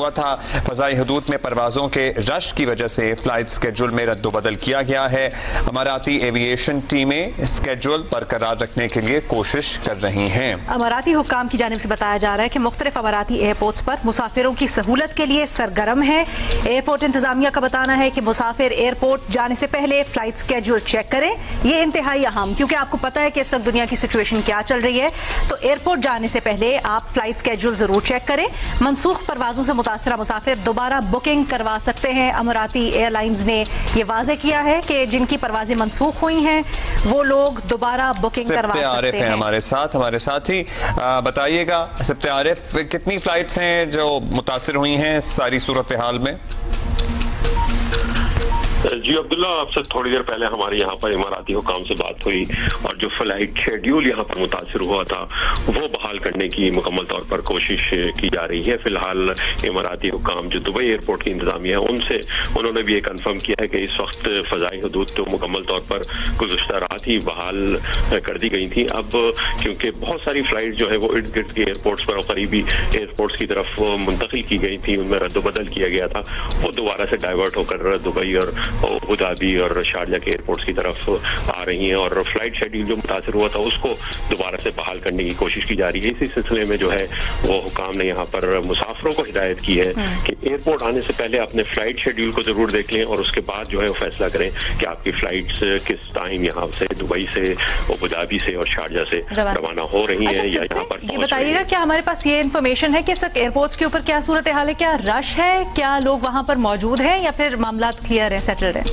हुआ था। फ़ज़ाई हदूद में परवाज़ों के रश की वजह से फ़्लाइट स्केड्यूल में रद्दोबदल किया गया है। अमाराती एविएशन टीमें स्केड्यूल बरकरार रखने के लिए कोशिश कर रही हैं। अमाराती हुक्काम की जानिब से बताया जा रहा है कि मुख्तलिफ अमाराती एयरपोर्ट्स पर मुसाफिरों की सहूलत के लिए सरगर्म है। एयरपोर्ट इंतजामिया का बताना है कि मुसाफिर एयरपोर्ट जाने से पहले फ्लाइट स्केड्यूल चेक करें। ये इंतहाई अहम, क्योंकि आपको पता है कि इस वक्त दुनिया की सिचुएशन क्या चल रही है। तो एयरपोर्ट जाने से पहले आप फ्लाइट स्केड्यूल जरूर चेक करें। मनसूख परवाजों से मुतासरा मुसाफिर दोबारा बुकिंग करवा सकते हैं। अमाराती एयरलाइंस ने यह वाज़ेह किया है कि जिनकी परवाजें मनसूख हुई हैं वो लोग दोबारा बुकिंग करवा सकते हैं। हमारे साथ ही बताइएगा सिप्ते आरिफ, कितनी फ्लाइट्स हैं जो मुतासिर हुई हैं सारी सूरत हाल में? जी अब्दुल्ला, आपसे थोड़ी देर पहले हमारे यहाँ पर इमाराती हुकाम से बात हुई और जो फ्लाइट शेड्यूल यहाँ पर मुतासिर हुआ था वो बहाल करने की मुकम्मल तौर पर कोशिश की जा रही है। फिलहाल इमाराती हुकाम जो दुबई एयरपोर्ट की इंतजामिया है उन्होंने भी ये कन्फर्म किया है कि इस वक्त फ़ज़ाई हदूद तो मुकम्मल तौर पर गुज़श्ता रात ही बहाल कर दी गई थी। अब क्योंकि बहुत सारी फ्लाइट जो है वो इर्द गिर्द के एयरपोर्ट्स पर और करीबी एयरपोर्ट्स की तरफ मुंतकिल की गई थी, उनमें रद्दोबदल किया गया था, वो दोबारा से डाइवर्ट होकर दुबई और अबू धाबी और शारजा के एयरपोर्ट्स की तरफ आ रही हैं और फ्लाइट शेड्यूल जो मुतासिर हुआ था उसको दोबारा से बहाल करने की कोशिश की जा रही है। इसी सिलसिले में जो है वो हुकाम ने यहाँ पर मुसाफिरों को हिदायत की है कि एयरपोर्ट आने से पहले अपने फ्लाइट शेड्यूल को जरूर देख लें और उसके बाद जो है वो फैसला करें कि आपकी फ्लाइट्स किस टाइम यहाँ से दुबई से अबू धाबी से और शारजा से रवाना हो रही हैं या यहाँ पर। ये बताइएगा क्या हमारे पास ये इन्फॉर्मेशन है कि इस एयरपोर्ट्स के ऊपर क्या सूरत हाल है, क्या रश है, क्या लोग वहाँ पर मौजूद हैं या फिर मामला क्लियर है, सेटल्ड है?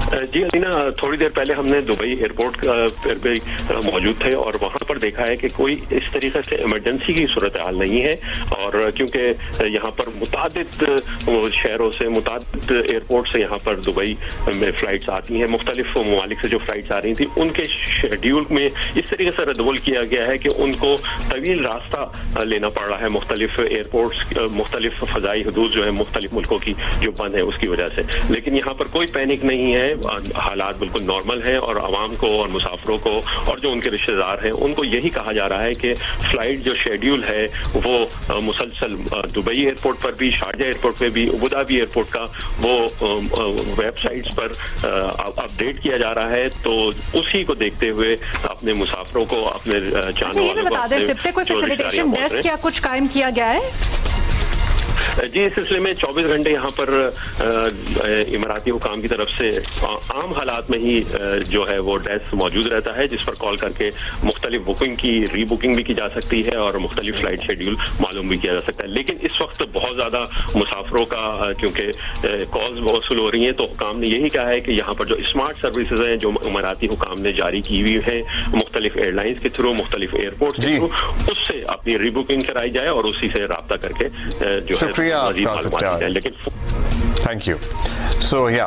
जी अलीना, थोड़ी देर पहले हमने दुबई एयरपोर्ट पर मौजूद थे और वहां पर देखा है कि कोई इस तरीके से इमरजेंसी की सूरत हाल नहीं है और क्योंकि यहाँ पर मुतादिद शहरों से मुतादिद एयरपोर्ट से यहाँ पर दुबई में फ़्लाइट्स आती हैं, मुख्तलिफ ममालिक से जो फ़्लाइट्स आ रही थी उनके शेड्यूल में इस तरीके से रद्दबदल किया गया है कि उनको तवील रास्ता लेना पड़ रहा है मुख्तलिफ एयरपोर्ट्स, मुख्तलिफ फ़ज़ाई हदूद जो है मुख्तलिफ मुल्कों की जो बंद है उसकी वजह से। लेकिन यहाँ पर कोई पैनिक नहीं है, हालात बिल्कुल नॉर्मल हैं और आवाम को और मुसाफिरों को और जो उनके रिश्तेदार हैं उनको यही कहा जा रहा है कि फ्लाइट जो शेड्यूल है वो मुसलसल दुबई एयरपोर्ट पर भी, शारजा एयरपोर्ट पे भी, अबू धाबी एयरपोर्ट का वो वेबसाइट्स पर अपडेट किया जा रहा है। तो उसी को देखते हुए अपने मुसाफिरों को, अपने जानने वालों को कोई फैसिलिटेशन डेस्क या कुछ कायम किया गया है? जी इस सिलसिले में 24 घंटे यहाँ पर इमाराती हुकाम की तरफ से आम हालात में ही जो है वो डेस्क मौजूद रहता है जिस पर कॉल करके मुख्तलिफ बुकिंग की रीबुकिंग भी की जा सकती है और मुख्तलिफ फ्लाइट शेड्यूल मालूम भी किया जा सकता है। लेकिन इस वक्त बहुत ज़्यादा मुसाफिरों का क्योंकि कॉल्स वसूल हो रही हैं तो हुकाम ने यही कहा है कि यहाँ पर जो स्मार्ट सर्विसेज हैं जो इमाराती हुकाम ने जारी की हुई है मुख्तलिफ एयरलाइंस के थ्रू, मुख्तलिफ एयरपोर्ट के थ्रू, उससे अपनी रीबुकिंग कराई जाए और उसी से रब्ता करके जो है लेकिन थैंक यू। सो या